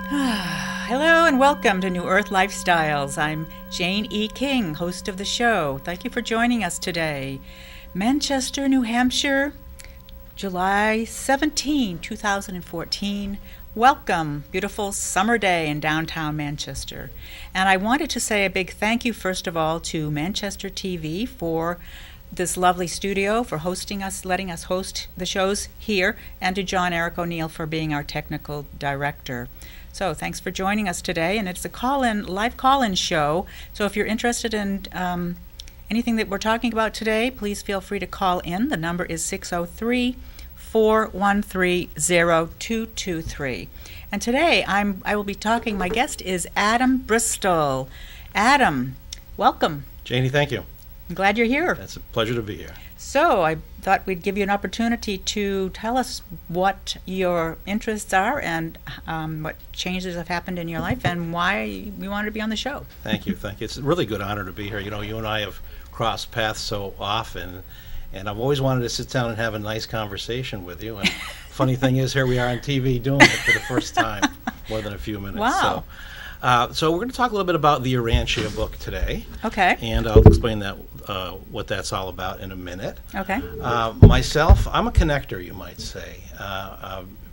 Hello and welcome to New Earth Lifestyles. I'm Janee King, host of the show. Thank you for joining us today. Manchester, New Hampshire, July 17, 2014. Welcome, beautiful summer day in downtown Manchester. And I wanted to say a big thank you, first of all, to Manchester TV for this lovely studio, for hosting us, letting us host the shows here, and to John Eric O'Neill for being our technical director. So thanks for joining us today, and it's a live call-in show. So if you're interested in anything that we're talking about today, please feel free to call in. The number is 603-413-0223. And today I will be talking, my guest is Adam Bristol. Adam, welcome. Janee, thank you. I'm glad you're here. It's a pleasure to be here. So I thought we'd give you an opportunity to tell us what your interests are and what changes have happened in your life and why you wanted to be on the show. Thank you. It's a really good honor to be here. You know, you and I have crossed paths so often, and I've always wanted to sit down and have a nice conversation with you. And funny thing is, here we are on TV doing it for the first time, more than a few minutes. Wow. So we're going to talk a little bit about the Urantia book today. Okay. And I'll explain that what that's all about in a minute. Okay. Myself, I'm a connector, you might say.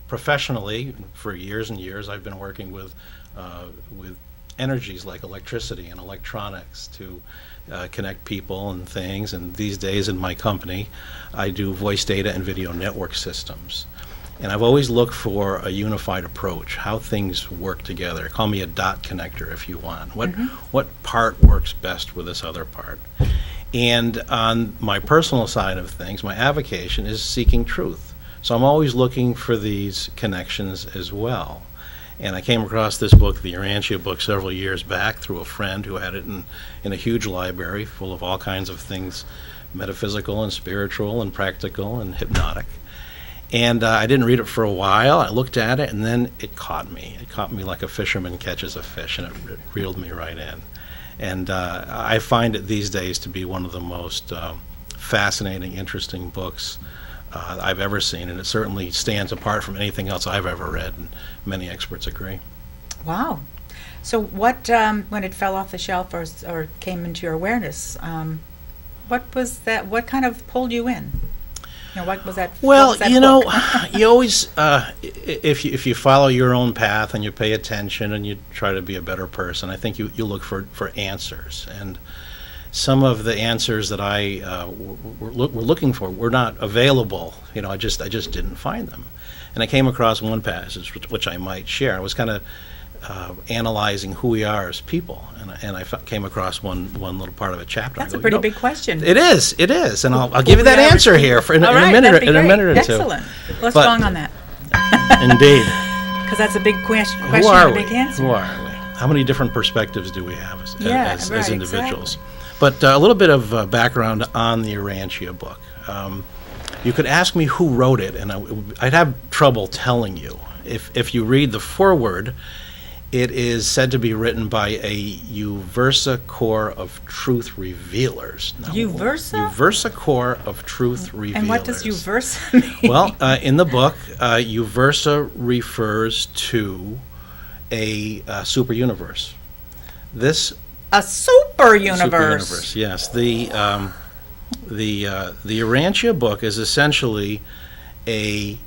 Professionally, for years and years, I've been working with energies like electricity and electronics to connect people and things. And these days in my company, I do voice data and video network systems. And I've always looked for a unified approach, how things work together. Call me a dot connector if you want. What part works best with this other part? And on my personal side of things, my avocation is seeking truth. So I'm always looking for these connections as well. And I came across this book, the Urantia book, several years back through a friend who had it in a huge library full of all kinds of things, metaphysical and spiritual and practical and hypnotic. And I didn't read it for a while. I looked at it, and then it caught me. It caught me like a fisherman catches a fish, and it reeled me right in. And I find it these days to be one of the most fascinating, interesting books I've ever seen, and it certainly stands apart from anything else I've ever read, and many experts agree. Wow. So what, when it fell off the shelf or came into your awareness, what was that? What kind of pulled you in? You know, what was that? Well, that you book? know, you always, if you follow your own path and you pay attention and you try to be a better person, I think you look for answers. And some of the answers that we're looking for were not available. You know, I just didn't find them. And I came across one passage which I might share. I was kind of analyzing who we are as people, and I came across one little part of a chapter. That's a pretty big question. It is, and I'll give you that answer here in a minute or two. Excellent. Let's go on that. Indeed. Because that's a big question. Who are a we? big answer. Who are we? How many different perspectives do we have as individuals? Exactly. But a little bit of background on the Urantia book. You could ask me who wrote it, and I'd have trouble telling you. If you read the foreword, it is said to be written by a Uversa Corps of Truth Revealers. Now, Uversa? Uversa Corps of Truth Revealers. And what does Uversa mean? Well, in the book, Uversa refers to a super universe. A super universe. Super universe, yes. The Urantia book is essentially a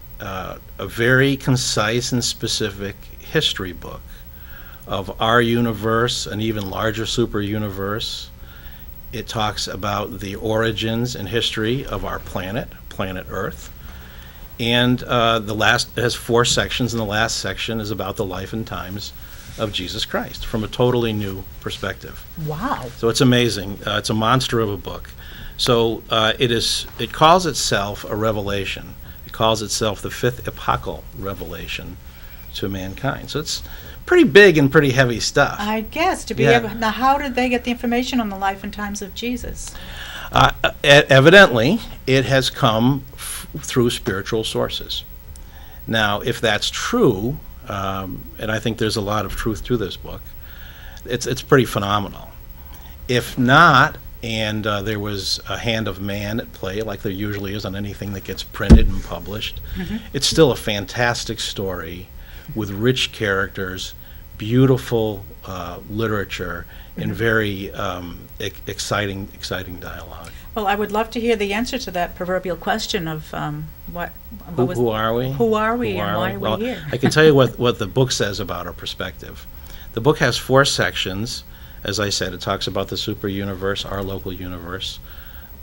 very concise and specific history book of our universe, an even larger super universe. It talks about the origins and history of our planet Earth. And it has 4 sections, and the last section is about the life and times of Jesus Christ from a totally new perspective. Wow. So it's amazing. It's a monster of a book. So it calls itself a revelation. It calls itself the 5th epochal revelation to mankind. So it's pretty big and pretty heavy stuff. I guess, to be able. Now, how did they get the information on the life and times of Jesus? Evidently, it has come through spiritual sources. Now, if that's true, and I think there's a lot of truth to this book, it's pretty phenomenal. If not, and there was a hand of man at play, like there usually is on anything that gets printed and published, it's still a fantastic story with rich characters, beautiful literature, and very exciting dialogue. Well, I would love to hear the answer to that proverbial question of Who are we? Who are we, and why are Well, we here? I can tell you what the book says about our perspective. The book has 4 sections. As I said, it talks about the super universe, our local universe,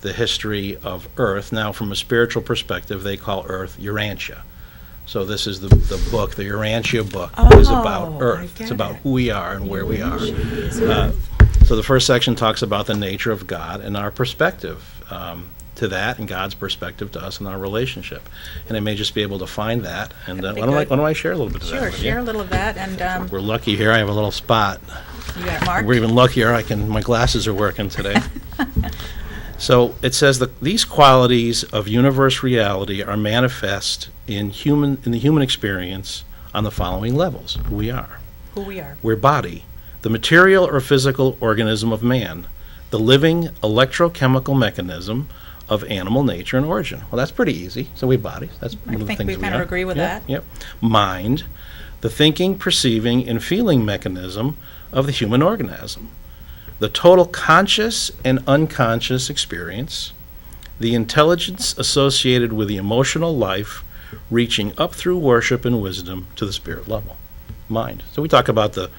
the history of Earth. Now, from a spiritual perspective, they call Earth Urantia. So this is the book, the Urantia book, is about Earth. It's about who we are and where we are. So the first section talks about the nature of God and our perspective to that, and God's perspective to us and our relationship. And I may just be able to find that. And why don't I share a little bit of that? Sure, share a little of that. And we're lucky here. I have a little spot. You got it marked? We're even luckier. My glasses are working today. So it says that these qualities of universe reality are manifest in the human experience on the following levels. Who we are. Who we are. We're body, the material or physical organism of man, the living electrochemical mechanism of animal nature and origin. Well, that's pretty easy. So we have bodies. That's one of the I think things we kind are. of agree with that. Yep. Mind, the thinking, perceiving, and feeling mechanism of the human organism. The total conscious and unconscious experience, the intelligence associated with the emotional life reaching up through worship and wisdom to the spirit level. Mind. So we talk about the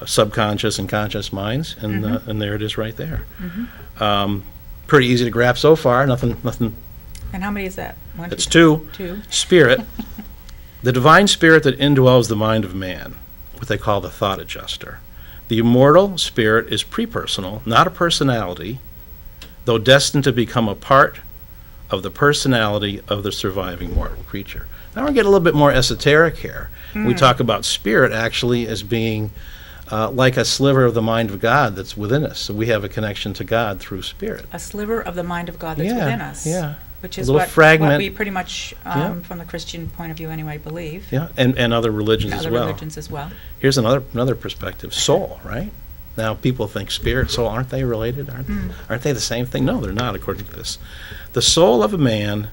subconscious and conscious minds, and there it is right there. Pretty easy to grasp so far. Nothing. And how many is that? One, It's 2. 2. Spirit. The divine spirit that indwells the mind of man, what they call the thought adjuster. The immortal spirit is prepersonal, not a personality, though destined to become a part of the personality of the surviving mortal creature. Now we're getting a little bit more esoteric here. We talk about spirit actually as being like a sliver of the mind of God that's within us. So we have a connection to God through spirit. A sliver of the mind of God that's within us. Yeah. Which A is little what fragment. we pretty much, Yeah. from the Christian point of view anyway, believe. Yeah, and other religions And as other well. religions as well. Here's another perspective. Soul, right? Now people think spirit, soul, aren't they related? Aren't they the same thing? No, they're not, according to this. The soul of a man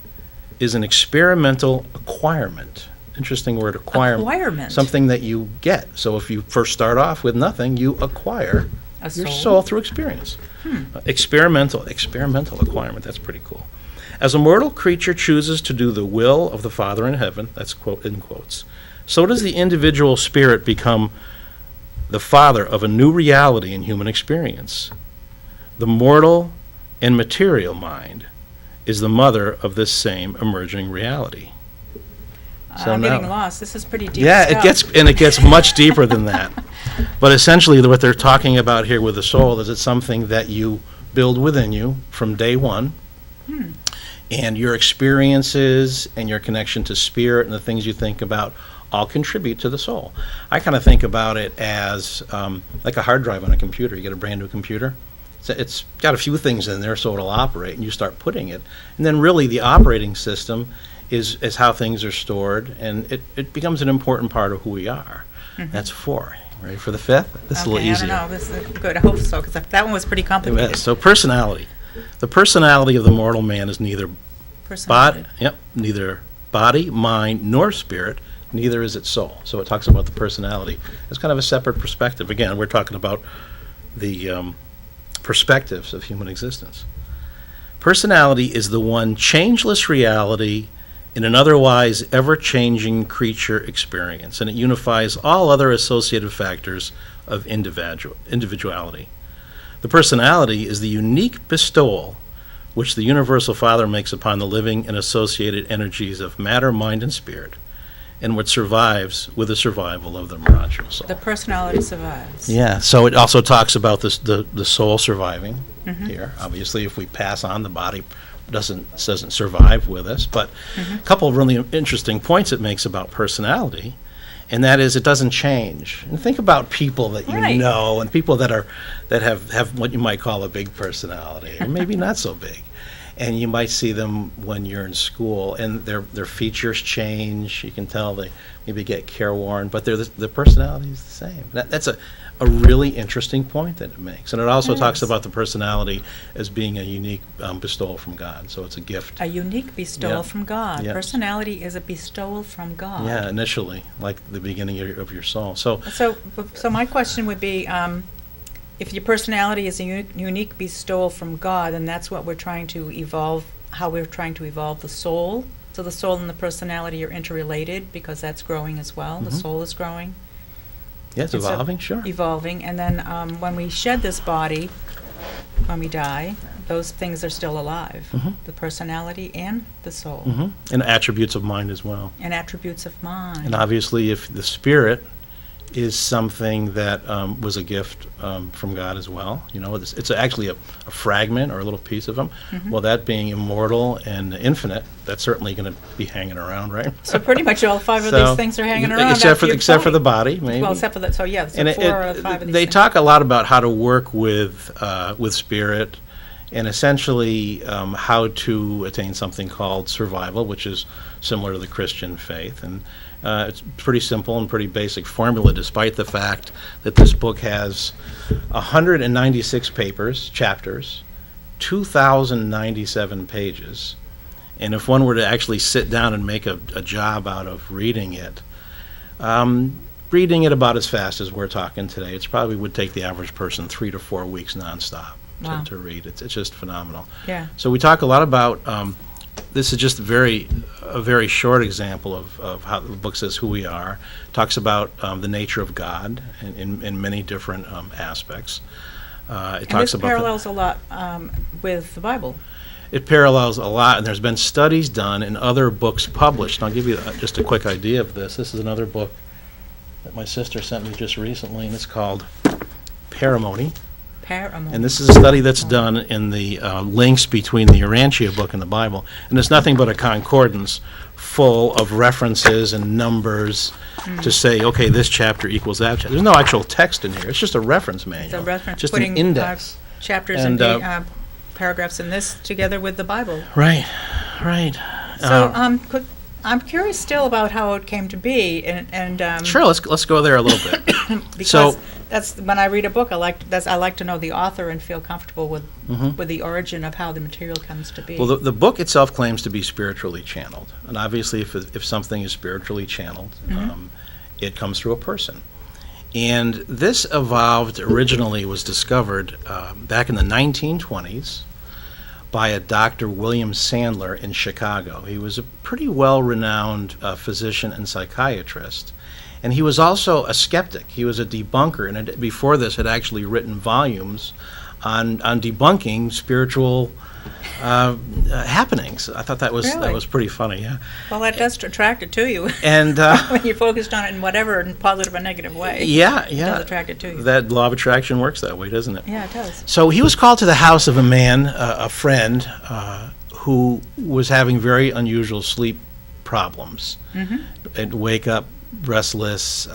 is an experimental acquirement. Interesting word, acquirement. Acquirement. Something that you get. So if you first start off with nothing, you acquire your soul through experience. Experimental acquirement. That's pretty cool. As a mortal creature chooses to do the will of the Father in heaven, that's quote in quotes, so does the individual spirit become the father of a new reality in human experience. The mortal and material mind is the mother of this same emerging reality. So I'm now- getting lost. This is pretty deep Yeah, stuff. it gets much deeper than that. But essentially, what they're talking about here with the soul is it's something that you build within you from day one. And your experiences and your connection to spirit and the things you think about all contribute to the soul. I kind of think about it as like a hard drive on a computer. You get a brand new computer. It's got a few things in there so it'll operate, and you start putting it. And then really the operating system is how things are stored, and it becomes an important part of who we are. That's 4. Ready for the 5th? This is a little easier. I don't know. This is good. I hope so, because that one was pretty complicated. So personality. The personality of the mortal man is neither neither body, mind, nor spirit, neither is its soul. So it talks about the personality. It's kind of a separate perspective. Again, we're talking about the perspectives of human existence. Personality is the one changeless reality in an otherwise ever-changing creature experience, and it unifies all other associated factors of individuality. The personality is the unique bestowal which the Universal Father makes upon the living and associated energies of matter, mind, and spirit, and which survives with the survival of the miraculous soul. The personality survives. Yeah, so it also talks about the soul surviving here. Obviously, if we pass on, the body doesn't survive with us. But a couple of really interesting points it makes about personality, and that is it doesn't change. And think about people that you know, and people that have what you might call a big personality, or maybe not so big. and you might see them when you're in school, and their features change. You can tell they maybe get careworn, but the personality is the same. That's a really interesting point that it makes, and it also talks about the personality as being a unique bestowal from God. So it's a gift. A unique bestowal from God. Yes. Personality is a bestowal from God. Yeah, initially, like the beginning of your soul. So my question would be, if your personality is a unique bestowal from God, and that's what we're trying to evolve, how we're trying to evolve the soul. So the soul and the personality are interrelated because that's growing as well. The soul is growing. Yeah, it's evolving, sure. Evolving. And then when we shed this body, when we die, those things are still alive. The personality and the soul. And attributes of mind as well. And attributes of mind. And obviously, if the spirit is something that was a gift from God as well. You know, it's actually a fragment or a little piece of him. Well, that being immortal and infinite, that's certainly going to be hanging around, right? So pretty much all five of these things are hanging around. Except for the body, maybe. Well, except for that. So yeah, so and 4 out of 5 of these they things. talk a lot about how to work with spirit, and essentially how to attain something called survival, which is similar to the Christian faith. And it's pretty simple and pretty basic formula, despite the fact that this book has 196 chapters, 2,097 pages. And if one were to actually sit down and make a job out of reading it about as fast as we're talking today, it probably would take the average person 3 to 4 weeks nonstop to read. It's just phenomenal. Yeah. So we talk a lot about this is just a very short example of how the book says who we are. Talks about the nature of God in many different aspects. It talks about parallels a lot with the Bible. It parallels a lot, and there's been studies done in other books published. And I'll give you just a quick idea of this. This is another book that my sister sent me just recently, and it's called Paramony. And this is a study that's done in the links between the Urantia book and the Bible. And it's nothing but a concordance full of references and numbers to say, okay, this chapter equals that chapter. There's no actual text in here. It's just a reference manual. It's a reference, just putting an index. Chapters and paragraphs in this together with the Bible. Right. So I'm curious still about how it came to be, and sure, let's go there a little bit. because that's when I read a book, I like to know the author and feel comfortable with the origin of how the material comes to be. Well, the book itself claims to be spiritually channeled, and obviously, if something is spiritually channeled, it comes through a person. And this originally was discovered back in the 1920s. By a Dr. William Sandler in Chicago. He was a pretty well-renowned physician and psychiatrist. And he was also a skeptic. He was a debunker, and before this had actually written volumes on debunking spiritual happenings. I thought that was pretty funny, yeah. Well, that does attract it to you. And when you're focused on it in whatever positive or negative way. Yeah. It does attract it to you. That law of attraction works that way, doesn't it? Yeah, it does. So he was called to the house of a man, a friend, who was having very unusual sleep problems. And wake up restless,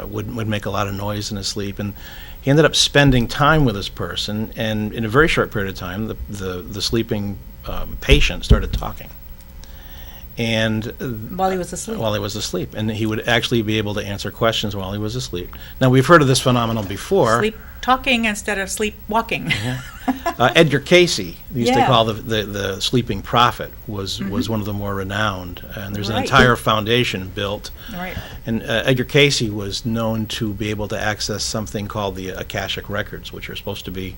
would make a lot of noise in his sleep, and he ended up spending time with this person, and in a very short period of time, the sleeping patient started talking. And while he was asleep. And he would actually be able to answer questions while he was asleep. Now, we've heard of this phenomenon before. Sleep talking instead of sleep walking. Edgar Cayce, they used to call the sleeping prophet, was one of the more renowned. And there's an entire foundation built. Right. And Edgar Cayce was known to be able to access something called the Akashic Records, which are supposed to be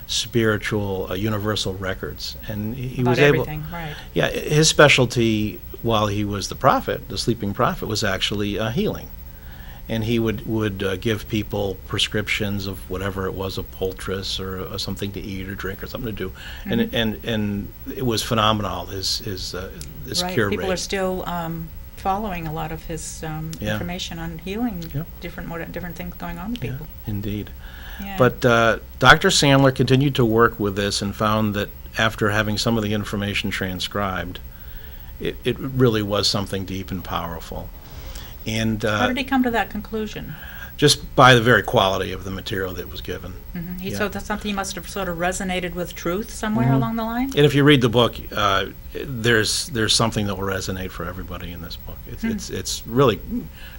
spiritual universal records. And he About was able. Everything, right. Yeah, his specialty while he was the prophet, the sleeping prophet, was actually healing. And he would give people prescriptions of whatever it was, a poultice or something to eat or drink or something to do, and it was phenomenal. His cure rate. People are still following a lot of his information on healing different things going on with people. Yeah, indeed. Yeah. But Dr. Sandler continued to work with this and found that after having some of the information transcribed, it really was something deep and powerful. And how did he come to that conclusion? just by the very quality of the material that was given. Yeah. So that's something you must have sort of resonated with truth somewhere Mm-hmm. along the line? And if you read the book, there's something that will resonate for everybody in this book. It's really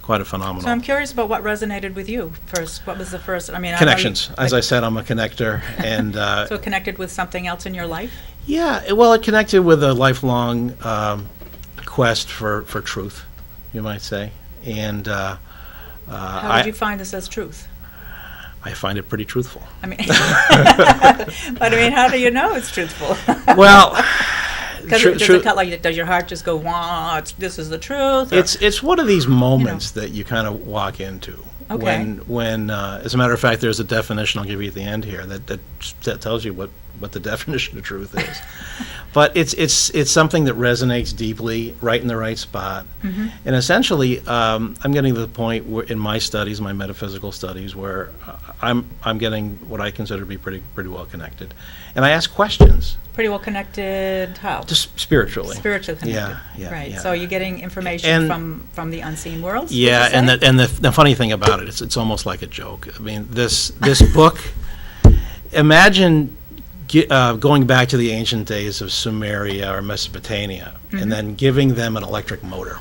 quite a phenomenal. So I'm curious about what resonated with you first. What was the first? I mean, Connections. As I said, I'm a connector, and so it connected with something else in your life? yeah, well, it connected with a lifelong quest for truth, you might say, and How did you find this as truth? I find it pretty truthful. I mean, but I mean, how do you know it's truthful? Well, does your heart just go, wah, this is the truth? Or- it's one of these moments that you kind of walk into. Okay. When as a matter of fact, there's a definition I'll give you at the end here that tells you what the definition of truth is. But it's something that resonates deeply, right in the right spot. And essentially, I'm getting to the point where in my studies, my metaphysical studies, where I'm getting what I consider to be pretty well connected, and I ask questions. Pretty well connected, how? Just spiritually. Spiritually connected. Yeah, right. yeah. So you're getting information from the unseen worlds? Yeah, and the funny thing about it, it's almost like a joke. I mean, this book, imagine going back to the ancient days of Sumeria or Mesopotamia, and then giving them an electric motor,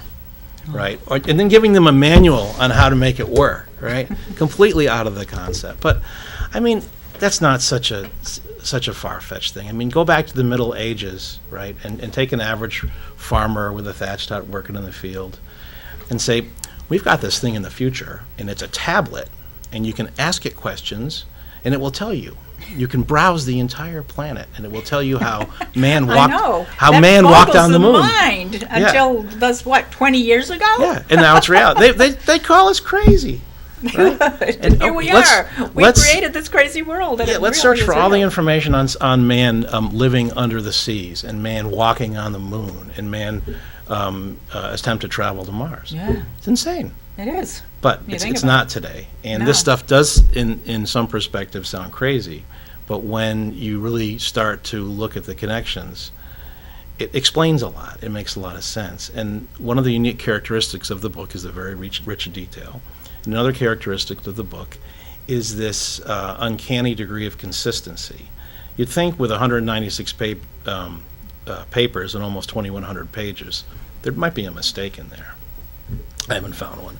right? And then giving them a manual on how to make it work, right? Completely out of the concept. But, I mean, that's not such a far-fetched thing. I mean, go back to the Middle Ages, right, and take an average farmer with a thatched hut working in the field and say, we've got this thing in the future, and it's a tablet, and you can ask it questions, and it will tell you. You can browse the entire planet, and it will tell you how man walked on the moon. Mind until that's 20 years ago. Yeah, and now it's reality. They call us crazy. Right? And here we are. We created this crazy world. And let's search for all the information on man living under the seas, and man walking on the moon, and man attempt to travel to Mars. Yeah, it's insane. It is. But it's not today. And this stuff does, in some perspective, sound crazy. But when you really start to look at the connections, it explains a lot. It makes a lot of sense. And one of the unique characteristics of the book is the very rich detail. Another characteristic of the book is this uncanny degree of consistency. You'd think with 196 papers and almost 2,100 pages, there might be a mistake in there. I haven't found one.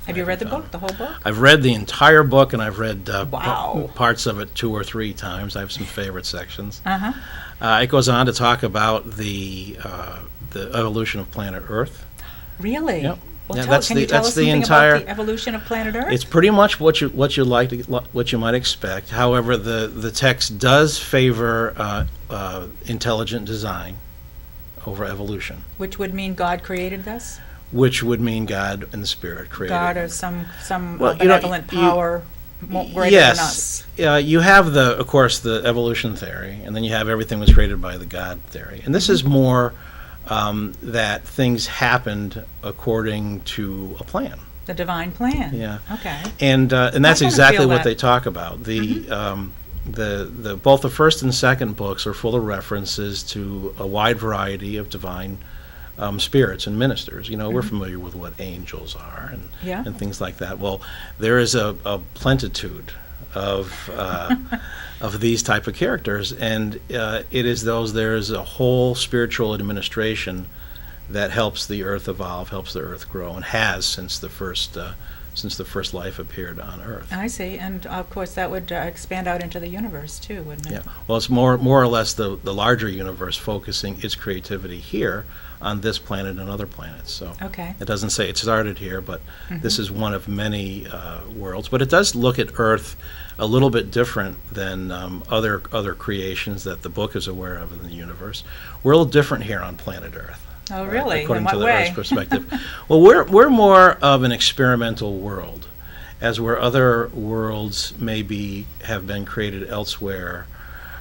Have you read the book, the whole book? I've read the entire book, and I've read Wow. parts of it 2 or 3 times. I have some favorite sections. Uh-huh. It goes on to talk about the evolution of planet Earth. Really? Yep. Well, Yeah, can you tell us something about the evolution of planet Earth? It's pretty much what you might expect. However, the text does favor intelligent design over evolution, Which would mean God created this? which would mean God and the Spirit created. God or some Well, benevolent power greater than us. Yes. You have, of course, the evolution theory, and then you have everything was created by the God theory. And this is more that things happened according to a plan. The divine plan. Yeah. Okay. And that's kinda exactly feel what that. they talk about. The both the first and second books are full of references to a wide variety of divine spirits and ministers. You know, we're familiar with what angels are and things like that. Well, there is a plentitude of these type of characters, and it is there is a whole spiritual administration that helps the earth evolve, helps the earth grow, and has since the first life appeared on Earth. I see, and of course that would expand out into the universe too, wouldn't it? Yeah. Well, it's more or less the larger universe focusing its creativity here on this planet and other planets. So Okay. it doesn't say it started here, but this is one of many worlds. But it does look at Earth a little bit different than other creations that the book is aware of in the universe. We're a little different here on planet Earth. Oh, really? According In what to the way? Earth's perspective. Well, we're more of an experimental world, as where other worlds maybe have been created elsewhere.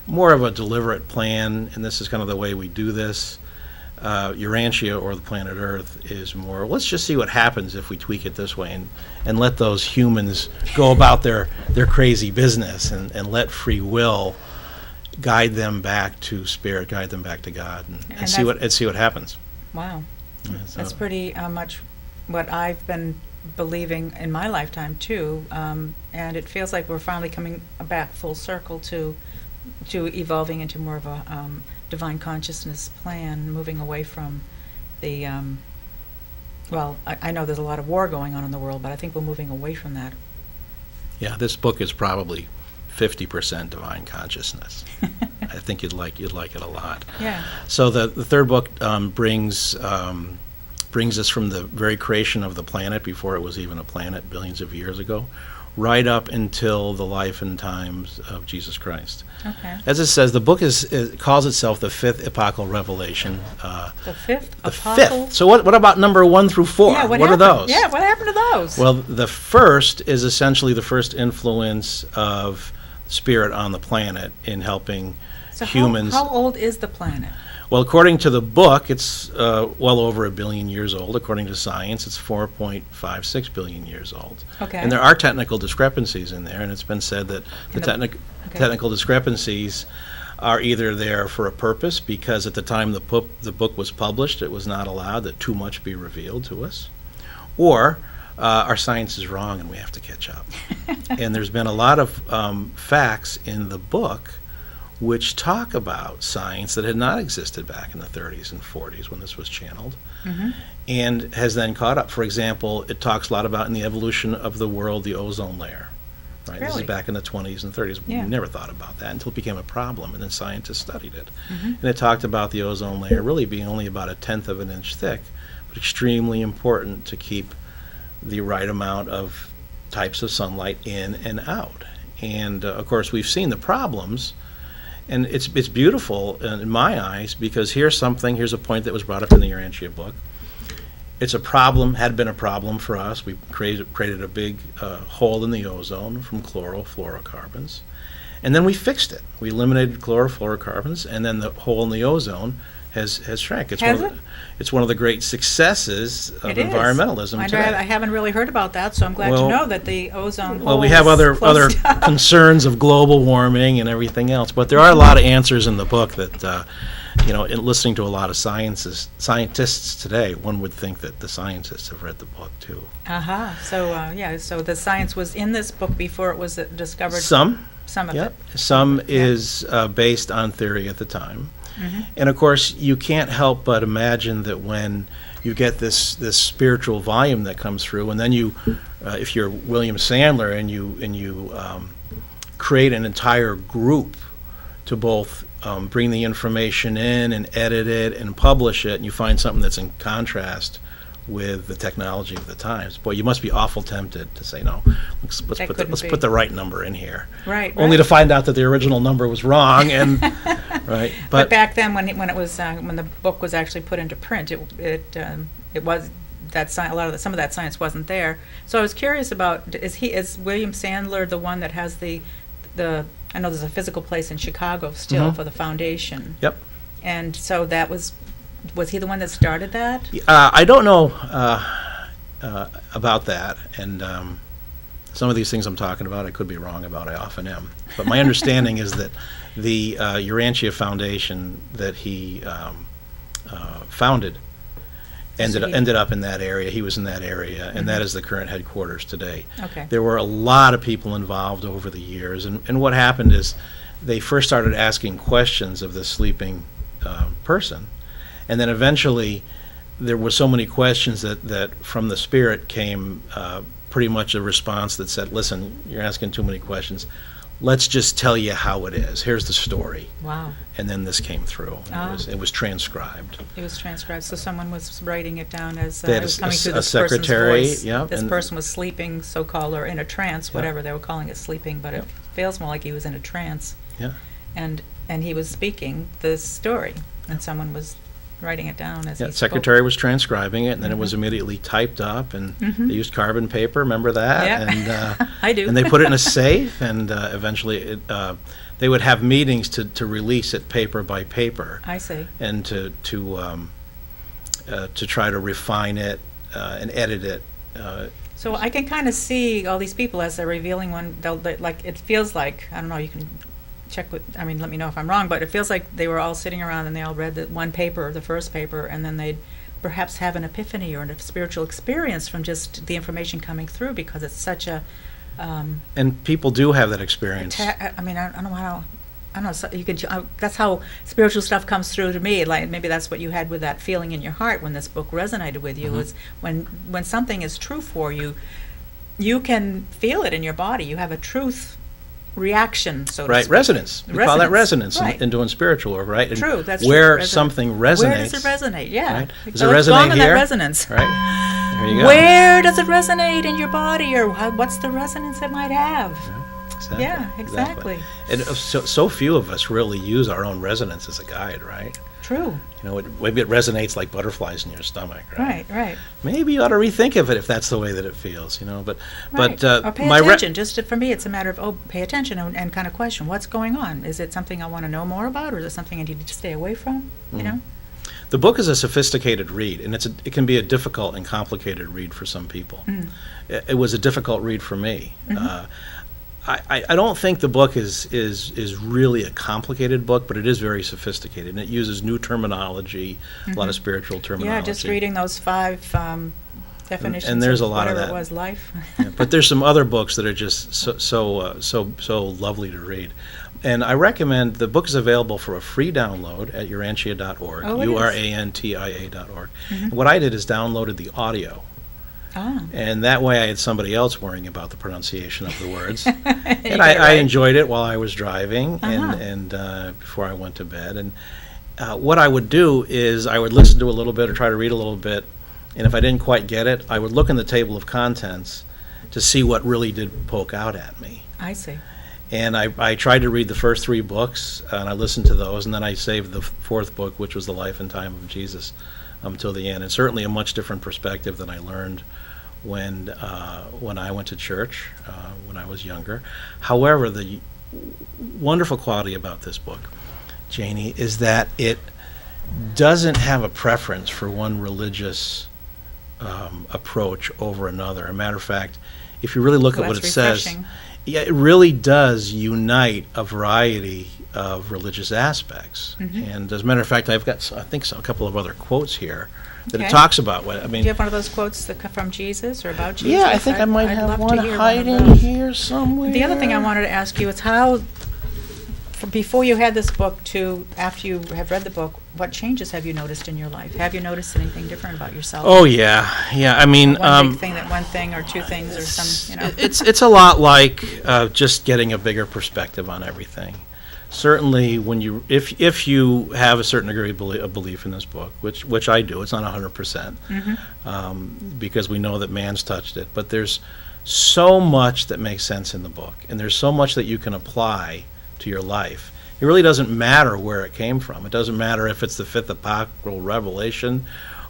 More of a deliberate plan, and this is kind of the way we do this. Urantia, or the planet Earth, is more, let's just see what happens if we tweak it this way, and let those humans go about their crazy business, and let free will guide them back to Spirit, guide them back to God, and see what happens. Wow. Yeah, so- That's pretty much what I've been believing in my lifetime too, and it feels like we're finally coming back full circle to evolving into more of a divine consciousness plan, moving away from the well, I know there's a lot of war going on in the world, but I think we're moving away from that. Yeah, this book is probably 50% divine consciousness. I think you'd like it a lot. Yeah. So the third book brings us from the very creation of the planet, before it was even a planet, billions of years ago, right up until the life and times of Jesus Christ. Okay. As it says, the book calls itself the fifth epochal revelation. The fifth The apostle? fifth. So what about number 1 through 4? Yeah, what are those? Yeah, what happened to those? Well, the first is essentially the first influence of spirit on the planet in helping so humans. How old is the planet? Well, according to the book, it's well over 1 billion years old. According to science, it's 4.56 billion years old. Okay. And there are technical discrepancies in there, and it's been said that the technical discrepancies are either there for a purpose, because at the time the book was published, it was not allowed that too much be revealed to us, or our science is wrong and we have to catch up. And there's been a lot of facts in the book which talk about science that had not existed back in the 30s and 40s when this was channeled, and has then caught up. For example, it talks a lot about in the evolution of the world, the ozone layer. Right? This is Really? back in the 20s and 30s. Yeah. We never thought about that until it became a problem, and then scientists studied it. And it talked about the ozone layer really being only about 1/10 of an inch thick, but extremely important to keep the right amount of types of sunlight in and out. And of course, we've seen the problems. And it's beautiful in my eyes, because here's a point that was brought up in the Urantia book. It's a problem, had been a problem for us. We created a big hole in the ozone from chlorofluorocarbons. And then we fixed it. We eliminated chlorofluorocarbons, and then the hole in the ozone has shrank. It's one of the great successes of environmentalism today. I haven't really heard about that, so I'm glad to know that the ozone hole Well, we have other concerns of global warming and everything else, but there are a lot of answers in the book that, in listening to a lot of scientists today, one would think that the scientists have read the book too. So the science was in this book before it was discovered. Some of it. Some is based on theory at the time. And of course, you can't help but imagine that when you get this spiritual volume that comes through, and then you, if you're William Sandler, and you create an entire group to both bring the information in and edit it and publish it, and you find something that's in contrast with the technology of the times, boy, you must be awful tempted to say, no, let's put the right number in here. Right. Only to find out that the original number was wrong, and right. But back then, when the book was actually put into print, it was that some of that science wasn't there. So I was curious about, is William Sandler the one that has the I know there's a physical place in Chicago still for the foundation. Yep. And so that was he the one that started that? I don't know about that, and some of these things I'm talking about I could be wrong about. I often am. But my understanding is that the Urantia Foundation that he founded ended up in that area. He was in that area, and that is the current headquarters today. Okay. There were a lot of people involved over the years, and what happened is they first started asking questions of the sleeping person. And then eventually, there were so many questions that from the spirit came pretty much a response that said, listen, you're asking too many questions. Let's just tell you how it is. Here's the story. Wow. And then this came through. It was transcribed. It was transcribed, so someone was writing it down as They it had was coming through a this secretary, person's voice. yeah, This and- person was sleeping, so-called, or in a trance, whatever they were calling it, sleeping, but it feels more like he was in a trance. Yeah. And he was speaking the story, and someone was writing it down as he spoke. Secretary was transcribing it, and then it was immediately typed up, and they used carbon paper. Remember that? Yeah. And I do. And they put it in a safe, and eventually they would have meetings to release it paper by paper. I see. And to try to refine it and edit it. So I can kind of see all these people as they're revealing one. Like it feels like, I don't know. You can check let me know if I'm wrong. But it feels like they were all sitting around and they all read the one paper, the first paper, and then they'd perhaps have an epiphany or a spiritual experience from just the information coming through, because it's such a And people do have that experience. I mean, I don't know how. I don't know. So you could. That's how spiritual stuff comes through to me. Like maybe that's what you had with that feeling in your heart when this book resonated with you. Is when something is true for you, you can feel it in your body. You have a truth reaction, so to Right, speak. resonance. We call that resonance Right. in doing spiritual work, right? And True, that's where true. something resonates. Where does it resonate? Yeah. Right? Does So it let's go resonate on with here? that resonance. Right. There you go. Where does it resonate in your body, or what's the resonance it might have? Exactly. Yeah, exactly. And so few of us really use our own resonance as a guide, right? True. You know, maybe it resonates like butterflies in your stomach, right? Right. Maybe you ought to rethink of it if that's the way that it feels, you know. Right. Or pay attention. Just for me, it's a matter of pay attention and kind of question what's going on. Is it something I want to know more about, or is it something I need to stay away from? You know. The book is a sophisticated read, and it can be a difficult and complicated read for some people. It was a difficult read for me. I don't think the book is really a complicated book, but it is very sophisticated, and it uses new terminology, a lot of spiritual terminology. Yeah, just reading those 5 definitions. And there's of a lot of whatever that. it was, life. Yeah, but there's some other books that are just so lovely to read. And I recommend the book is available for a free download at urantia.org, Oh, it is. urantia.org. And what I did is downloaded the audio. Ah. And that way I had somebody else worrying about the pronunciation of the words. You And get it I right. enjoyed it while I was driving and before I went to bed. And what I would do is I would listen to a little bit or try to read a little bit. And if I didn't quite get it, I would look in the table of contents to see what really did poke out at me. I see. And I tried to read the first 3 books, and I listened to those, and then I saved the 4th book, which was The Life and Time of Jesus, until the end. And certainly a much different perspective than I learned when I went to church when I was younger. However, the wonderful quality about this book, Janee, is that it doesn't have a preference for one religious approach over another. As a matter of fact, if you really look at what it says, yeah, it really does unite a variety of religious aspects. And as a matter of fact, I've got, I think, a couple of other quotes here that it talks about. What I mean, Do you have one of those quotes from Jesus or about Jesus? yeah, I think I might I'd have love to one hear hiding of those. here somewhere. The other thing I wanted to ask you is how, before you had this book to after you have read the book, what changes have you noticed in your life? Have you noticed anything different about yourself? Oh yeah. I mean, one big thing, one thing or 2 things or some, you know. it's a lot like just getting a bigger perspective on everything. Certainly, when you if you have a certain degree of belief in this book, which I do, it's not 100%, because we know that man's touched it. But there's so much that makes sense in the book, and there's so much that you can apply to your life. It really doesn't matter where it came from. It doesn't matter if it's the 5th apocryphal revelation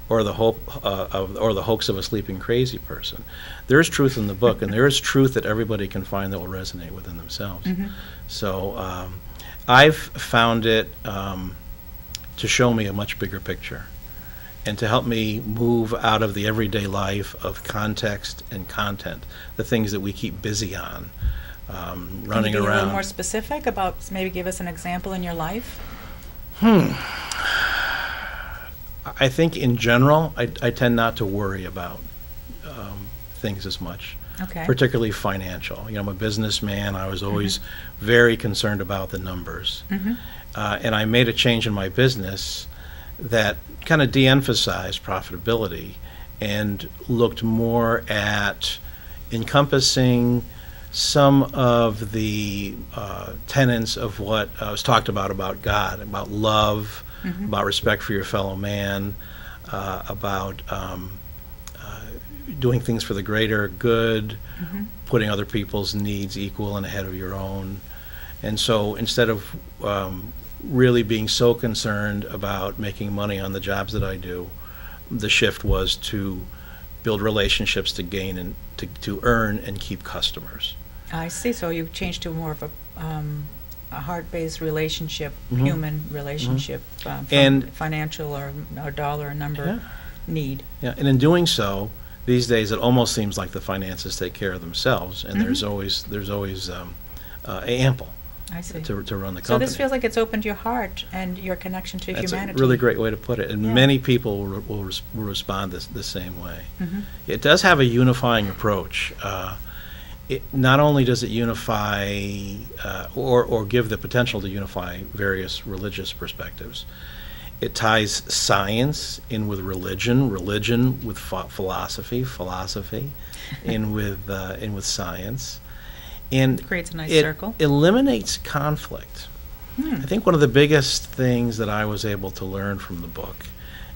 or the hoax of a sleeping crazy person. There is truth in the book, and there is truth that everybody can find that will resonate within themselves. So I've found it to show me a much bigger picture and to help me move out of the everyday life of context and content, the things that we keep busy on. Running Can you be around. a little more specific about, maybe give us an example in your life? I think in general, I tend not to worry about things as much, Okay. particularly financial. You know, I'm a businessman. I was always very concerned about the numbers. And I made a change in my business that kind of de-emphasized profitability and looked more at encompassing some of the tenets of what was talked about God, about love, about respect for your fellow man, about doing things for the greater good, putting other people's needs equal and ahead of your own. And so instead of really being so concerned about making money on the jobs that I do, the shift was to build relationships to gain and to earn and keep customers. I see. So you changed to more of a heart-based relationship, human relationship, from And- financial or dollar or number need. Yeah, and in doing so, these days it almost seems like the finances take care of themselves, and there's always ample. I see. to run the company. So this feels like it's opened your heart and your connection to That's humanity. a really great way to put it, and Yeah. many people will respond the same way. Mm-hmm. It does have a unifying approach. It not only does it unify or give the potential to unify various religious perspectives, it ties science in with religion, religion with philosophy, philosophy in with science, and Creates a nice it circle. eliminates conflict. I think one of the biggest things that I was able to learn from the book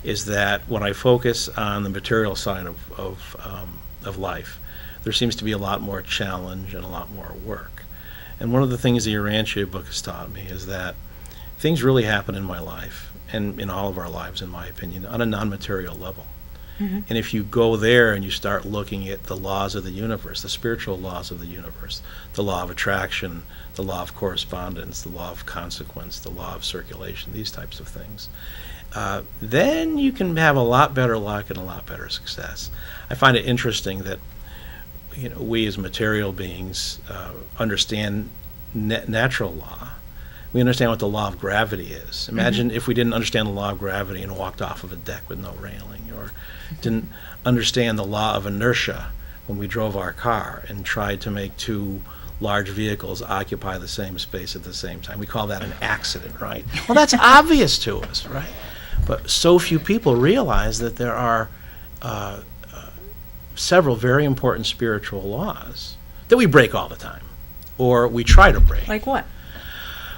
is that when I focus on the material side of life, there seems to be a lot more challenge and a lot more work. And one of the things the Urantia book has taught me is that things really happen in my life, and in all of our lives, in my opinion, on a non-material level. Mm-hmm. And if you go there and you start looking at the laws of the universe, the spiritual laws of the universe, the law of attraction, the law of correspondence, the law of consequence, the law of circulation, these types of things, then you can have a lot better luck and a lot better success. I find it interesting that we as material beings understand natural law. We understand what the law of gravity is. Imagine if we didn't understand the law of gravity and walked off of a deck with no railing, or didn't understand the law of inertia when we drove our car and tried to make two large vehicles occupy the same space at the same time. We call that an accident, right? Well, that's obvious to us, right? But so few people realize that there are several very important spiritual laws that we break all the time, or we try to break. Like what?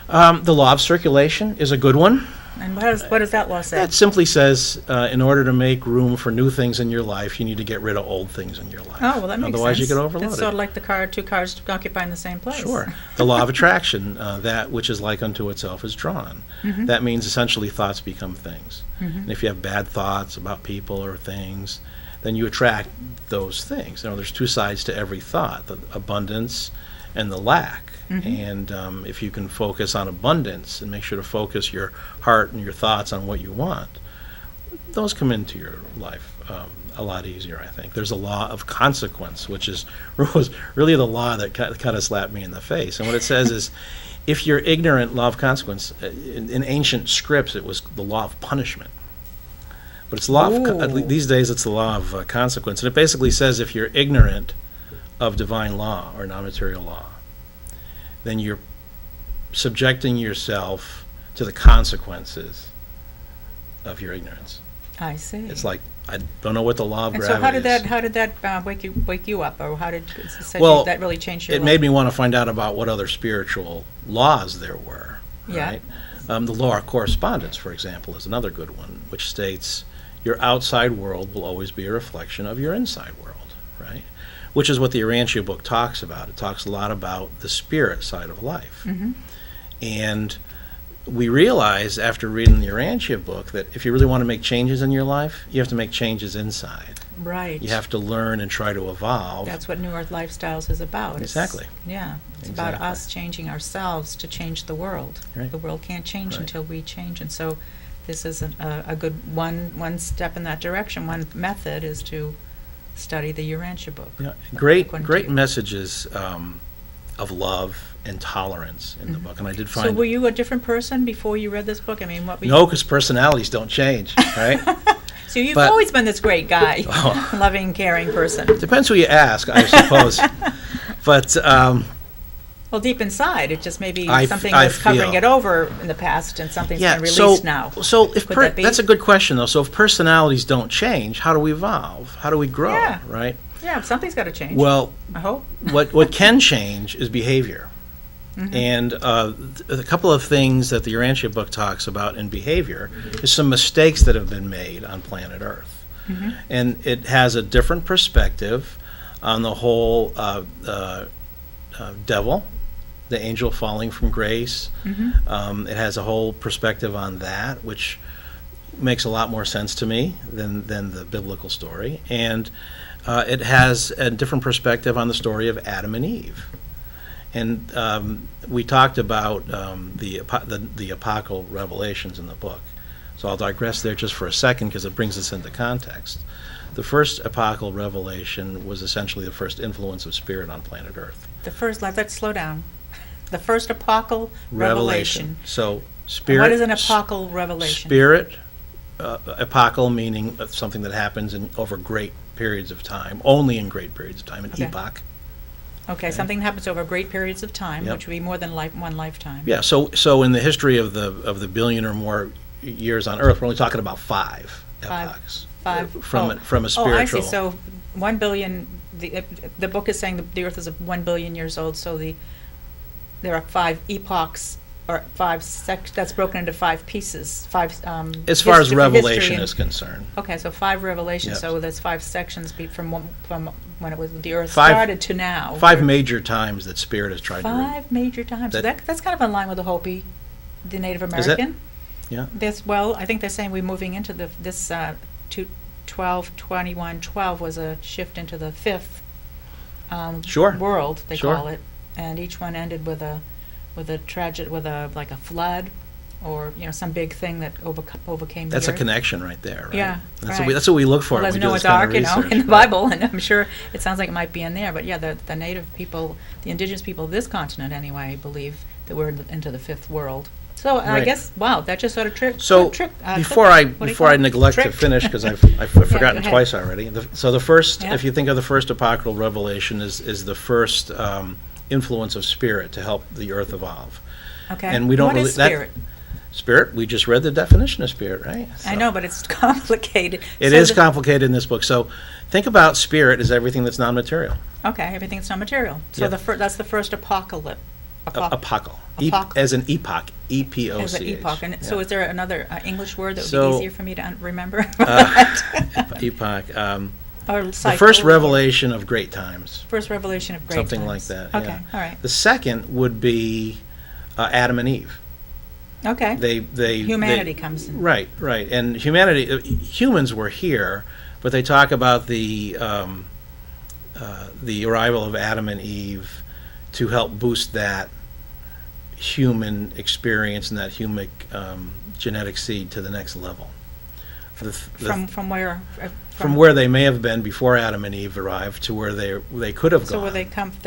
The law of circulation is a good one. And what does that law say? That simply says, in order to make room for new things in your life, you need to get rid of old things in your life. Oh, well, that makes Otherwise, sense. you get overloaded. It's sort of like two cars occupying the same place. Sure. The law of attraction, that which is like unto itself is drawn. Mm-hmm. That means essentially thoughts become things. Mm-hmm. And if you have bad thoughts about people or things, then you attract those things. There's two sides to every thought, the abundance and the lack. Mm-hmm. And if you can focus on abundance and make sure to focus your heart and your thoughts on what you want, those come into your life a lot easier, I think. There's a law of consequence, which was really the law that kind of slapped me in the face. And what it says is, if you're ignorant, law of consequence, in ancient scripts it was the law of punishment. But it's law of, these days it's the law of consequence. And it basically says if you're ignorant of divine law or non-material law, then you're subjecting yourself to the consequences of your ignorance. I see. It's like, I don't know what the law of And gravity so how did that wake you up, or how did that really change your it life? made me want to find out about what other spiritual laws there were. Yeah. Right? The law of correspondence, for example, is another good one, which states your outside world will always be a reflection of your inside world, right? Which is what the Urantia book talks about. It talks a lot about the spirit side of life. Mm-hmm. And we realize after reading the Urantia book that if you really want to make changes in your life, you have to make changes inside. Right. You have to learn and try to evolve. That's what New Earth Lifestyles is about. Exactly. It's about us changing ourselves to change the world. Right. The world can't change Right. until we change. And so this is a good one step in that direction. One method is to study the Urantia book. Yeah, great According to you. messages of love and tolerance in the book, and I did find. So were you a different person before you read this book? I mean, what were No, because personalities don't change, right? So you've But- always been this great guy, Oh. loving, caring person. Depends who you ask, I suppose. But Well, deep inside, it just maybe I something I was covering feel- it over in the past, and something's yeah, been released so now. so if Could that be? that's a good question though. So if personalities don't change, how do we evolve? How do we grow? Yeah. Right? Yeah, something's got to change. Well, I hope. what can change is behavior. Mm-hmm. And a couple of things that the Urantia book talks about in behavior is some mistakes that have been made on planet Earth. Mm-hmm. And it has a different perspective on the whole devil, the angel falling from grace. Mm-hmm. It has a whole perspective on that, which makes a lot more sense to me than the biblical story. And it has a different perspective on the story of Adam and Eve. And we talked about the apocryphal revelations in the book. So I'll digress there just for a second because it brings us into context. The first apocryphal revelation was essentially the first influence of spirit on planet Earth. The first, let's slow down. The first apocal revelation. So spirit. What is an apocal revelation? Spirit, apocal meaning something that happens over great periods of time, only in great periods of time, an epoch. Okay, something happens over great periods of time, Yep. which would be more than one lifetime. Yeah. So in the history of the billion or more years on Earth, we're only talking about five epochs. From a spiritual. Oh, I see. So 1 billion. The book is saying the Earth is 1 billion years old. So there are 5 epochs or 5 that's broken into 5 pieces. 5. As far as revelation is concerned. Okay, so 5 revelations. Yes. So there's 5 sections from when it was the Earth 5 started to now. 5 major times that Spirit has tried to. 5 major times. So that's kind of in line with the Hopi, the Native American. Is it? Yeah. I think they're saying we're moving into this 12 was a shift into the 5th world, they call it, and each one ended with a like a flood, or some big thing that overcame. That's the a earth. connection right there, right? Yeah, that's right. that's what we look for. Well, there's when we do Noah's this kind Ark, of research, in the right? Bible, and I'm sure it sounds like it might be in there. But yeah, the native people, the indigenous people of this continent, anyway, believe that we're into the 5th world. So I Right. guess that just sort of tricked. So before I neglect to finish, because I've forgotten ahead. twice already. So the first, Yeah. if you think of the first apocalyptic revelation, is the first influence of spirit to help the earth evolve. Okay. And we don't What really is spirit? Spirit. We just read the definition of spirit, right? I know, but it's complicated. It is complicated in this book. So think about spirit as everything that's non-material. Okay, everything that's not material. So Yeah. that's the first apocalypse. Apocal. Apoc- As an epoch. E-P-O-C-H. As an epoch. And so Yeah. is there another English word that would So, be easier for me to remember? Epoch. Or The cycle, first or- revelation of great times. First revelation of great Something times. like that. Okay, yeah. all right. The second would be Adam and Eve. Okay. Humanity comes in. Right. And humans were here, but they talk about the arrival of Adam and Eve to help boost that human experience and that human genetic seed to the next level. From where? From where they may have been before Adam and Eve arrived to where they could have gone. So did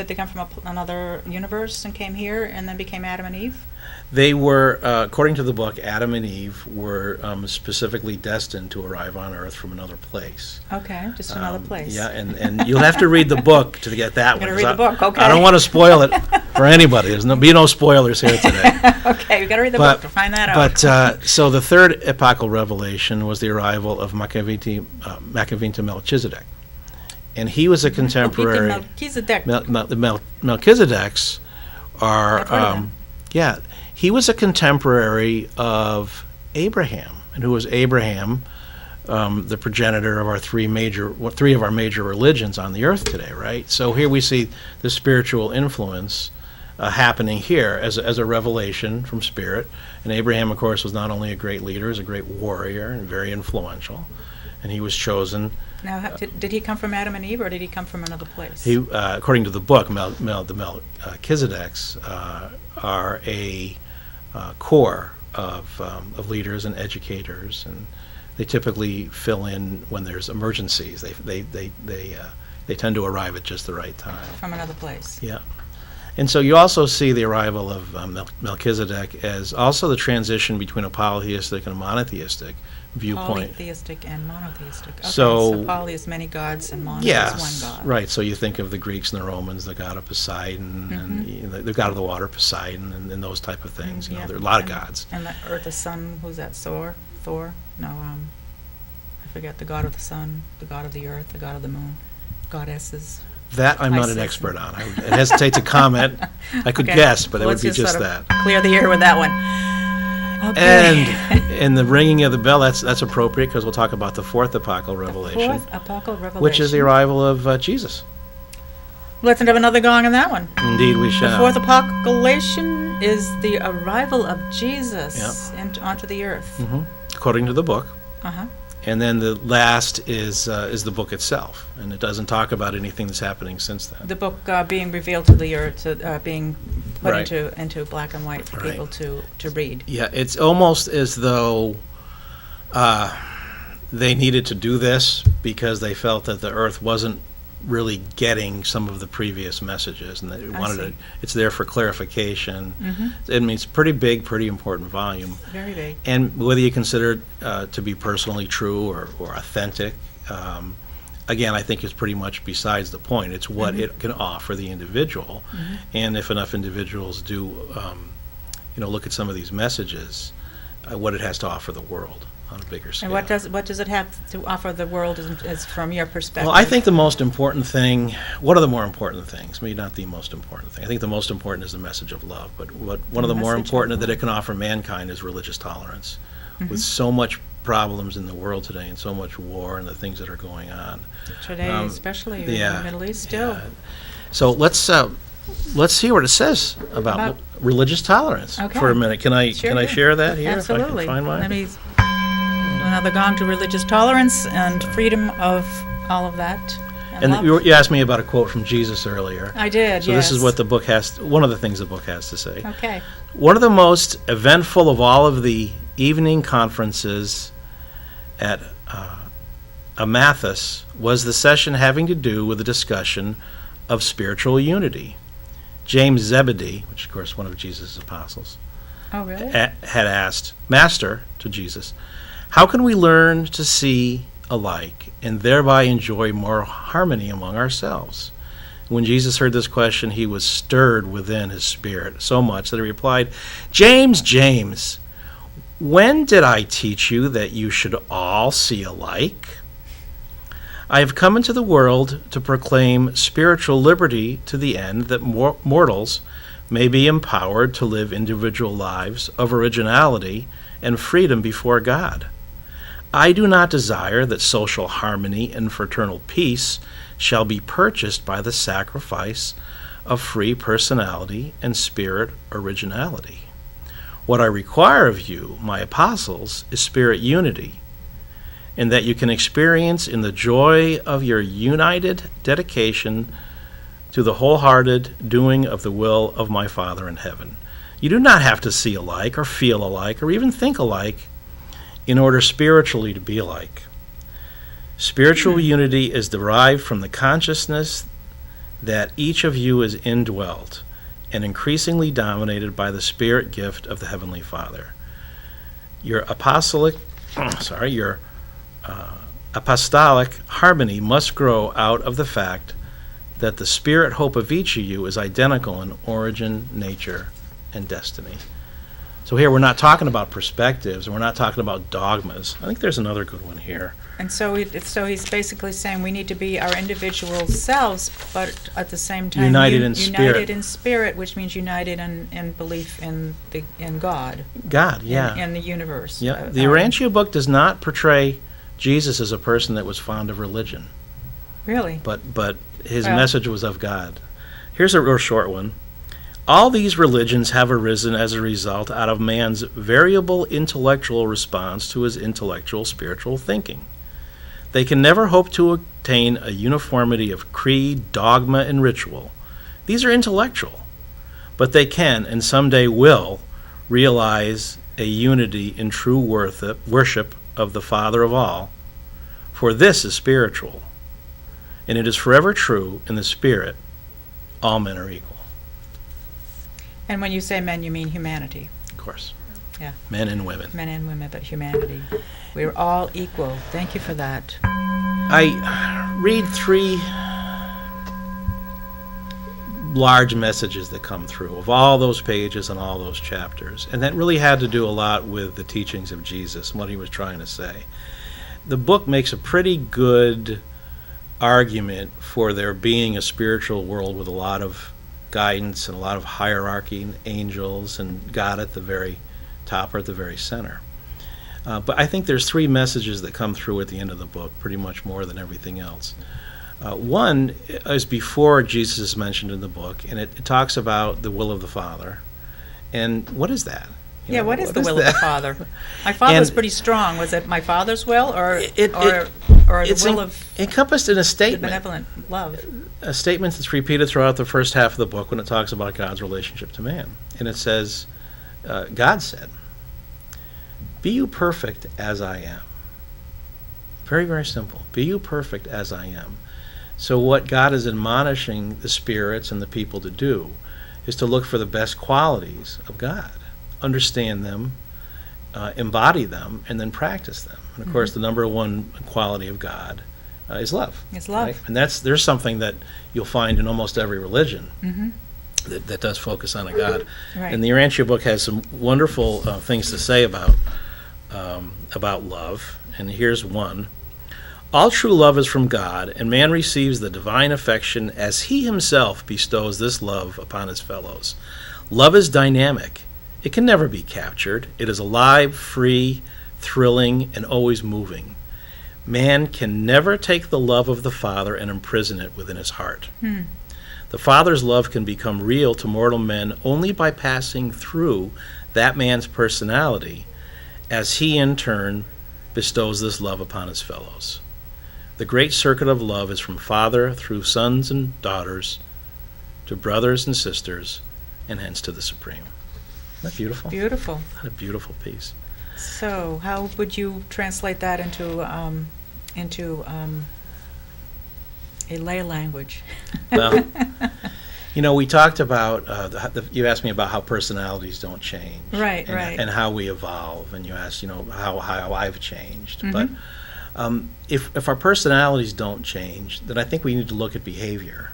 they come from another universe and came here and then became Adam and Eve? They were, according to the book, Adam and Eve were specifically destined to arrive on Earth from another place. Okay, just another place. Yeah, and you'll have to read the book to get that one. Gotta read the 'cause book, okay. I don't want to spoil it for anybody. There's no spoilers here today. Okay, we got to read the book to find that out. But so the third epochal revelation was the arrival of Macavita Melchizedek, and he was a contemporary. Melchizedek. The Melchizedeks are I've heard of them. yeah. He was a contemporary of Abraham, and who was Abraham, the progenitor of three of our major religions on the earth today, right? So here we see the spiritual influence happening here as a revelation from spirit. And Abraham, of course, was not only a great leader, he was a great warrior and very influential. And he was chosen. Now, did he come from Adam and Eve, or did he come from another place? He, according to the book, the Melchizedeks are a core of leaders and educators, and they typically fill in when there's emergencies. They tend to arrive at just the right time. From another place. Yeah. And so you also see the arrival of Melchizedek as also the transition between a polytheistic and a monotheistic viewpoint. Polytheistic and monotheistic. Okay, So poly is many gods and mono Yes, is one god. right. So you think of the Greeks and the Romans, the god of Poseidon, and the god of the water, Poseidon, and those type of things. You know, Yeah. there are a lot of gods. And the earth, the sun, who's that? Thor? No, I forget. The god of the sun, the god of the earth, the god of the moon, goddesses. That I'm not an Isis. expert on. I hesitate to comment. I could Okay. guess, but it Well, would let's be just just sort that. of clear the air with that one. Okay. And in the ringing of the bell, that's appropriate because we'll talk about the fourth apocalyptic revelation, Fourth apocalyptic revelation. which is the arrival of Jesus. Let's have another gong on that one. Indeed, we The shall. fourth apocalypation is the arrival of Jesus onto the earth. According to the book. Uh-huh. And then the last is the book itself, and it doesn't talk about anything that's happening since then. The book being revealed to the earth, being put Right. into black and white for Right. people to read. Yeah, it's almost as though they needed to do this because they felt that the earth wasn't really getting some of the previous messages, and that we I wanted see. to, it's there for clarification. Mm-hmm. I mean, it's pretty big, pretty important volume. Very big. And whether you consider it to be personally true or authentic, again, I think is pretty much besides the point. It's what Mm-hmm. it can offer the individual. Mm-hmm. And if enough individuals do, look at some of these messages, what it has to offer the world on a bigger scale. And what does it have to offer the world as from your perspective? Well, I think the most important thing, one of the more important things, maybe not the most important thing, I think the most important is the message of love, but one of the more message of important that love. it can offer mankind is religious tolerance. Mhm. With so much problems in the world today and so much war and the things that are going on. Today, especially in yeah, the Middle East, still. yeah. So let's see what it says about religious tolerance Okay. for a minute. Can I Sure do. share that here? Absolutely. If I can find mine? Let me do another gong to religious tolerance and freedom of all of that. And love. you asked me about a quote from Jesus earlier. I did, So yes. this is what the book one of the things the book has to say. Okay. One of the most eventful of all of the evening conferences at Amathus was the session having to do with the discussion of spiritual unity. James Zebedee, which of course one of Jesus' apostles, Oh, really? had asked, Master, to Jesus, how can we learn to see alike and thereby enjoy more harmony among ourselves? When Jesus heard this question, he was stirred within his spirit so much that he replied, James, James, when did I teach you that you should all see alike? I have come into the world to proclaim spiritual liberty to the end that mortals may be empowered to live individual lives of originality and freedom before God. I do not desire that social harmony and fraternal peace shall be purchased by the sacrifice of free personality and spirit originality. What I require of you, my apostles, is spirit unity, and that you can experience in the joy of your united dedication to the wholehearted doing of the will of my Father in heaven. You do not have to see alike or feel alike or even think alike in order spiritually to be alike. Spiritual unity is derived from the consciousness that each of you is indwelt and increasingly dominated by the spirit gift of the Heavenly Father. Your apostolic harmony must grow out of the fact that the spirit hope of each of you is identical in origin, nature, and destiny. So here we're not talking about perspectives, and we're not talking about dogmas. I think there's another good one here. And so he's basically saying we need to be our individual selves, but at the same time United in spirit. United in spirit, which means united in belief in God. God, yeah. In the universe. Yeah. The Urantia book does not portray Jesus as a person that was fond of religion, Really? but his Well- message was of God. Here's a real short one. All these religions have arisen as a result out of man's variable intellectual response to his intellectual spiritual thinking. They can never hope to attain a uniformity of creed, dogma, and ritual. These are intellectual, but they can and someday will realize a unity in true worship of the Father of all, for this is spiritual, and it is forever true in the Spirit, all men are equal. And when you say men, you mean humanity. Of course. Yeah. Men and women. Men and women, but humanity. We're all equal. Thank you for that. I read 3 large messages that come through of all those pages and all those chapters, and that really had to do a lot with the teachings of Jesus and what he was trying to say. The book makes a pretty good argument for there being a spiritual world with a lot of guidance and a lot of hierarchy and angels and God at the very top or at the very center. But I think there's 3 messages that come through at the end of the book, pretty much more than everything else. One is before Jesus is mentioned in the book, and it talks about the will of the Father. And what is that? You know, What is the will of that? the Father? My Father's And pretty strong. Was it my Father's will or It- the it's will of encompassed in a the statement. benevolent love? A statement that's repeated throughout the first half of the book when it talks about God's relationship to man. And it says, God said, "Be you perfect as I am." Very, very simple. Be you perfect as I am. So what God is admonishing the spirits and the people to do is to look for the best qualities of God, understand them, embody them, and then practice them. And of course, the number one quality of God is love. It's love. Right? And there's something that you'll find in almost every religion that does focus on a God. Right. And the Urantia book has some wonderful things to say about love. And here's one. All true love is from God, and man receives the divine affection as he himself bestows this love upon his fellows. Love is dynamic. It can never be captured. It is alive, free, thrilling, and always moving. Man can never take the love of the Father and imprison it within his heart. The Father's love can become real to mortal men only by passing through that man's personality, as he in turn bestows this love upon his fellows. The great circuit of love is from Father through sons and daughters to brothers and sisters, and hence to the Supreme. Isn't that beautiful? Beautiful. What a beautiful piece. So, how would you translate that into a lay language? Well, we talked about, you asked me about how personalities don't change. Right, and, right. And how we evolve, and you asked, how I've changed. But if our personalities don't change, then I think we need to look at behavior,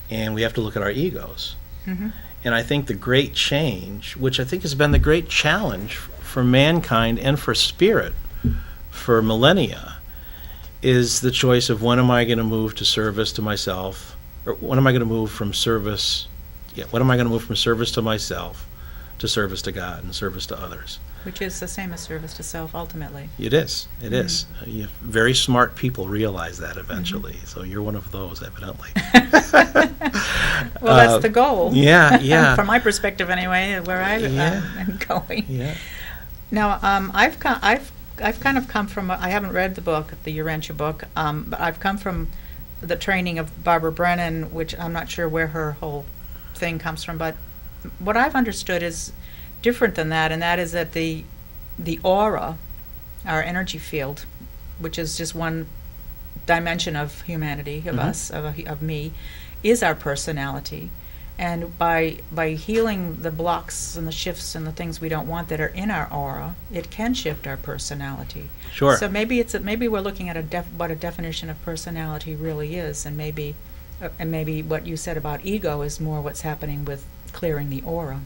and we have to look at our egos. And I think the great change, which I think has been the great challenge for mankind and for spirit for millennia, is the choice of when am I going to move to service to myself, or when am I going to move from service, when am I going to move from service to myself to service to God and service to others? Which is the same as service to self, ultimately. It is. It is. Very smart people realize that eventually. So you're one of those, evidently. Well, that's the goal. Yeah. From my perspective, anyway, where I'm going. Yeah. Now, I've kind of come from. I haven't read the book, the Urantia book, but I've come from the training of Barbara Brennan, which I'm not sure where her whole thing comes from, but what I've understood is different than that, and that is that the aura, our energy field, which is just one dimension of humanity, of us, of me, is our personality. And by healing the blocks and the shifts and the things we don't want that are in our aura, it can shift our personality. Sure. So maybe we're looking at what a definition of personality really is, and maybe what you said about ego is more what's happening with clearing the aura.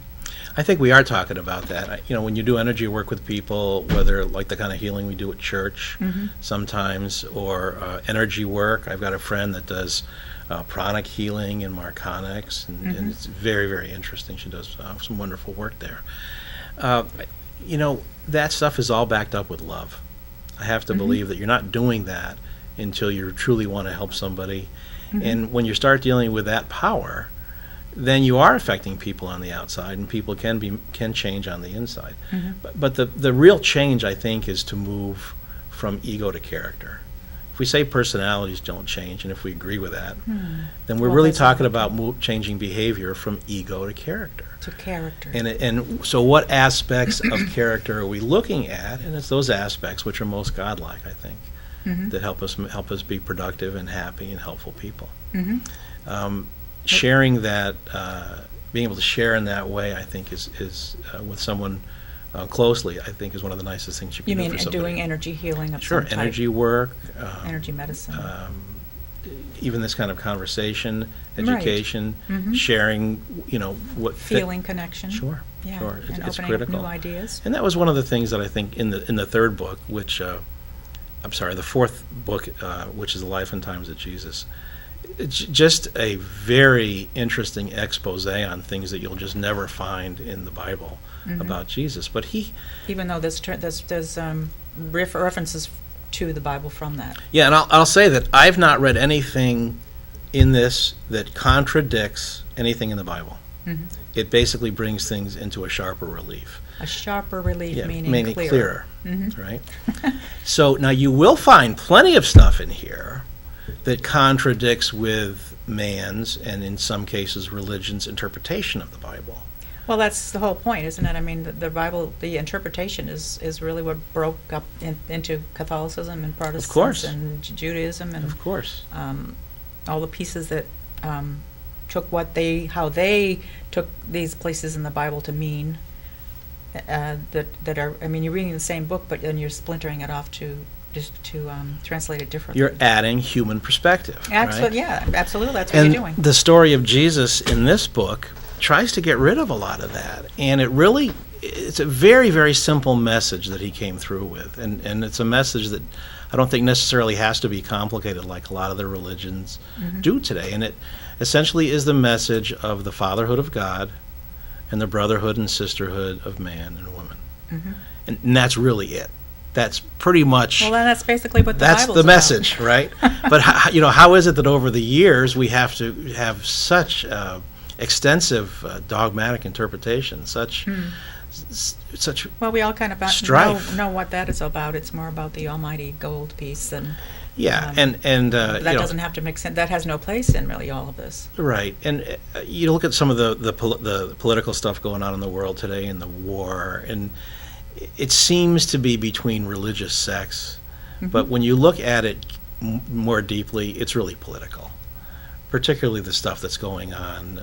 I think we are talking about that. When you do energy work with people, whether like the kind of healing we do at church sometimes, or energy work. I've got a friend that does pranic healing and marconics, and it's very, very interesting. She does some wonderful work there. That stuff is all backed up with love. I have to believe that you're not doing that until you truly want to help somebody. And when you start dealing with that power, then you are affecting people on the outside, and people can change on the inside. But the real change, I think, is to move from ego to character. If we say personalities don't change, and if we agree with that, then we're really talking about changing behavior from ego to character. To character. And so what aspects of character are we looking at? And it's those aspects which are most godlike, I think, that help us be productive and happy and helpful people. Sharing that, being able to share in that way, I think is with someone closely, I think is one of the nicest things you can do for somebody. You mean doing energy healing of Sure, some type? energy work. Energy medicine. Even this kind of conversation, education, sharing, what feeling connection. Sure, Yeah, sure, and it's opening critical. up new ideas. And that was one of the things that I think in the third book, which the fourth book, which is The Life and Times of Jesus. It's just a very interesting expose on things that you'll just never find in the Bible about Jesus. But even though there's references to the Bible from that. Yeah, and I'll say that I've not read anything in this that contradicts anything in the Bible. It basically brings things into a sharper relief. A sharper relief, meaning clearer. Right? So now you will find plenty of stuff in here that contradicts with man's, and in some cases religion's, interpretation of the Bible. Well, that's the whole point, isn't it? I mean, the Bible, the interpretation is really what broke up into Catholicism and Protestants and Judaism. And, of course. all the pieces that took how they took these places in the Bible to mean. That are, I mean, you're reading the same book, but then you're splintering it off to translate it differently. You're adding human perspective. Absolutely, right? Yeah, absolutely. That's what you're doing. And the story of Jesus in this book tries to get rid of a lot of that, and it's a very, very simple message that he came through with, and it's a message that I don't think necessarily has to be complicated like a lot of the religions do today, and it essentially is the message of the fatherhood of God and the brotherhood and sisterhood of man and woman, and that's really it. That's pretty much. Well, then that's basically what the Bible's Bible's the message, right? But how is it that over the years we have to have such extensive dogmatic interpretation, such. Well, we all kind of know what that is about. It's more about the almighty gold piece than. Yeah, and that doesn't have to make sense. That has no place in really all of this. Right, and you look at some of the political stuff going on in the world today, and the war, and it seems to be between religious sects, but when you look at it more deeply, it's really political. Particularly the stuff that's going on,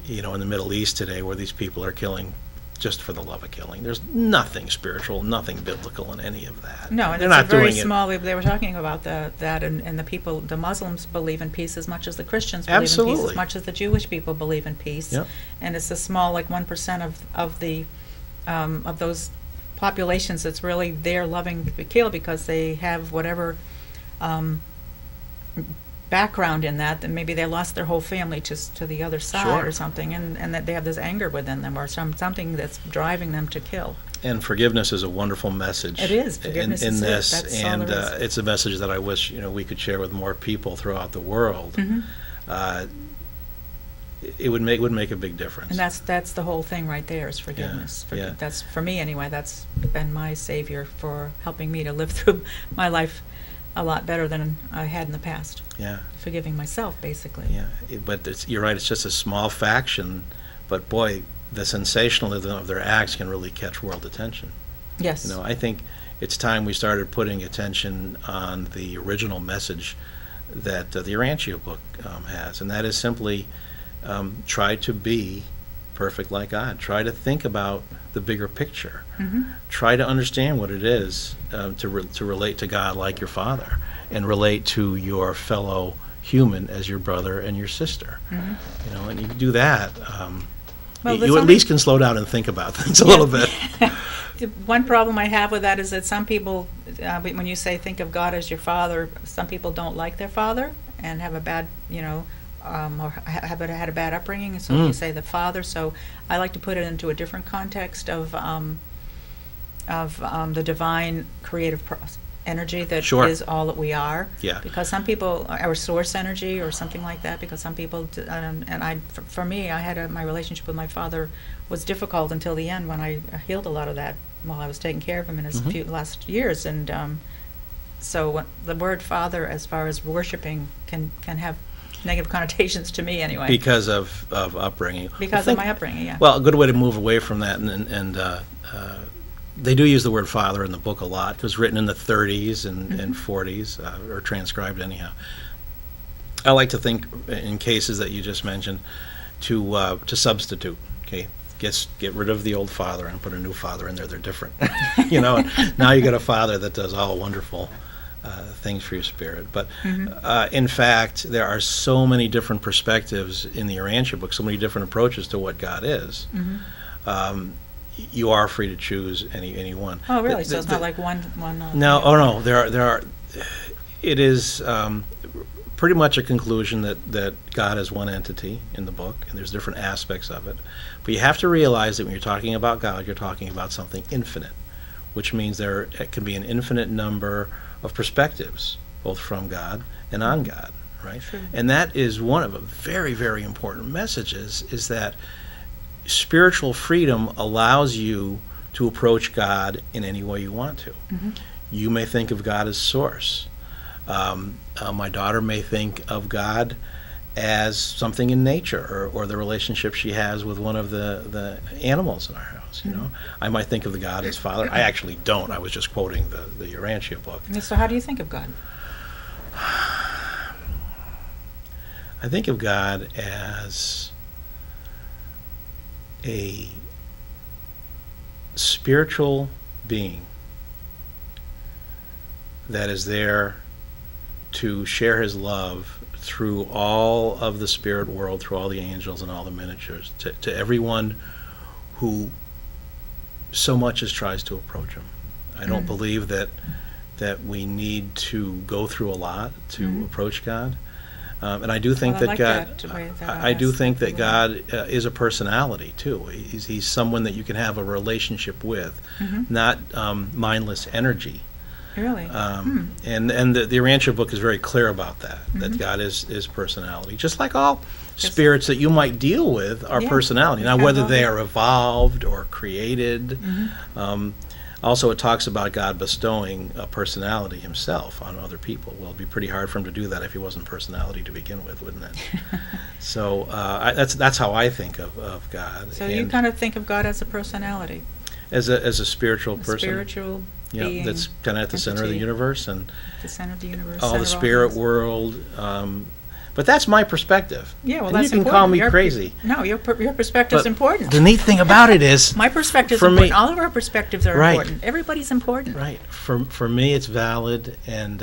in the Middle East today, where these people are killing just for the love of killing. There's nothing spiritual, nothing biblical in any of that. No, and they're it's not a very doing small. They were talking about that, and the Muslims believe in peace as much as the Christians believe in Absolutely. peace, as much as the Jewish people believe in peace. Yep. And it's a small, like 1% of those populations that's really there loving to kill because they have whatever background in that maybe they lost their whole family to the other side Sure. or something, and that they have this anger within them or something that's driving them to kill. And forgiveness is a wonderful message. It is. Forgiveness in is this, that's all and there is. it's a message that I wish we could share with more people throughout the world. It would make a big difference. And that's the whole thing right there is forgiveness. Yeah. That's, for me anyway, that's been my savior for helping me to live through my life a lot better than I had in the past. Yeah. Forgiving myself, basically. Yeah, but you're right. It's just a small faction, but boy, the sensationalism of their acts can really catch world attention. Yes. I think it's time we started putting attention on the original message that the Urantia book has, and that is simply try to be perfect like God. Try to think about the bigger picture. Try to understand what it is to relate to God like your Father, and relate to your fellow human as your brother and your sister. And you do that, you at least can slow down and think about things a little bit. One problem I have with that is that some people, when you say think of God as your father, some people don't like their father and have a bad, or have had a bad upbringing, and so you say the father. So I like to put it into a different context of the divine creative energy that Sure. is all that we are. Yeah. Because some people, our source energy or something like that. Because some people, for me, I had my relationship with my father was difficult until the end when I healed a lot of that while I was taking care of him in his last years. And so the word father, as far as worshiping, can have negative connotations to me anyway. Because of upbringing. Because of my upbringing, yeah. Well, a good way to move away from that, and they do use the word father in the book a lot. It was written in the 30s and 40s, or transcribed anyhow. I like to think, in cases that you just mentioned, to substitute. Okay, get rid of the old father and put a new father in there. They're different. Now you got a father that does all wonderful things for your spirit. But in fact, there are so many different perspectives in the Urantia book, so many different approaches to what God is. You are free to choose any one. Oh, really? So it's not like one. No. Oh, no. There are. It is pretty much a conclusion that God is one entity in the book, and there's different aspects of it. But you have to realize that when you're talking about God, you're talking about something infinite, which means there can be an infinite number of perspectives, both from God and on God, right? Sure. And that is one of the very, very important messages, is that spiritual freedom allows you to approach God in any way you want to. You may think of God as source. My daughter may think of God as something in nature, or the relationship she has with one of the animals in our house. I might think of the God as Father. I actually don't. I was just quoting the Urantia book. So how do you think of God? I think of God as a spiritual being that is there to share his love through all of the spirit world, through all the angels and all the miniatures, to everyone who so much as tries to approach him. I don't believe that we need to go through a lot to approach God. And I do think that God, I do think that God is a personality too. He's someone that you can have a relationship with, not mindless energy. Really? And the Urantia book is very clear about that, that God is personality. Just like all spirits that you might deal with are personality. Now, whether they are evolved or created. Also, it talks about God bestowing a personality himself on other people. Well, it'd be pretty hard for him to do that if he wasn't personality to begin with, wouldn't it? So that's how I think of God. So you kind of think of God as a personality? As a spiritual person. Spiritual being. That's kind of at the center of the universe. And the center of the universe. All the spirit world. But that's my perspective. Yeah, well, and that's you can important. call me crazy. No, your perspective is important. The neat thing about it is, my perspective is important. All of our perspectives are important. Everybody's important. Right. For me, it's valid, and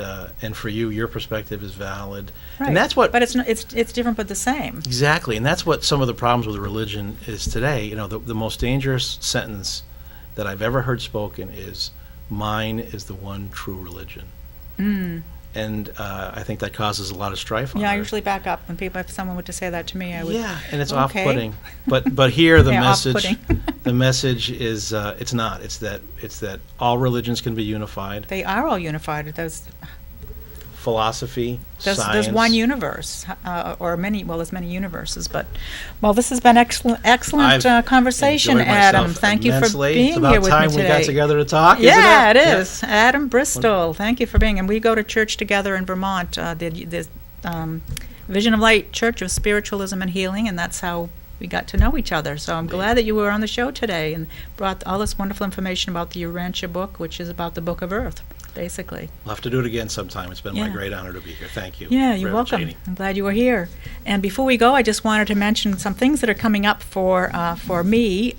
for you, your perspective is valid. Right. And that's what. But it's different, but the same. Exactly, and that's what some of the problems with religion is today. You know, the most dangerous sentence that I've ever heard spoken is, "Mine is the one true religion." And I think that causes a lot of strife on I Earth. usually back up when if someone were to say that to me, I would. Yeah, and it's off-putting. But here the message, off-putting. the message is it's not. It's that all religions can be unified. They are all unified. There's philosophy, science. There's one universe, or many. Well, there's many universes, but this has been excellent conversation, Adam. Thank you for being here with me today. It's about time we got together to talk. Yeah, it is. Adam Bristol, thank you for being. And we go to church together in Vermont. The Vision of Light Church of Spiritualism and Healing, and that's how we got to know each other. So I'm glad that you were on the show today and brought all this wonderful information about the Urantia book, which is about the Book of Earth, basically. We'll have to do it again sometime. It's been my great honor to be here. Thank you. Yeah, you're welcome. Janee. I'm glad you were here. And before we go, I just wanted to mention some things that are coming up for me.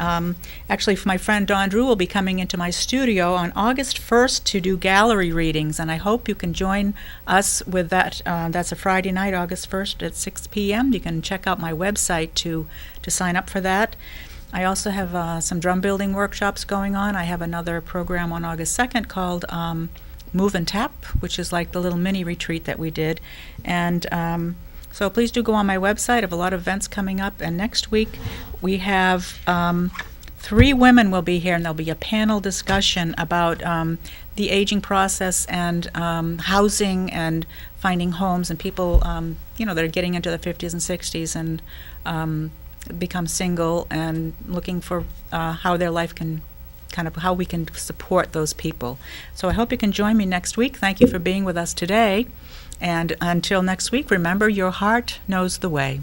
Actually, for my friend Dawn Drew will be coming into my studio on August 1st to do gallery readings, and I hope you can join us with that. That's a Friday night, August 1st at 6 p.m. You can check out my website to sign up for that. I also have some drum building workshops going on. I have another program on August 2nd called Move and Tap, which is like the little mini retreat that we did. And so please do go on my website. I have a lot of events coming up. And next week we have 3 women will be here, and there'll be a panel discussion about the aging process and housing and finding homes, and people that are getting into the 50s and 60s and become single and looking for how their life can how we can support those people. So I hope you can join me next week. Thank you for being with us today. And until next week, remember, your heart knows the way.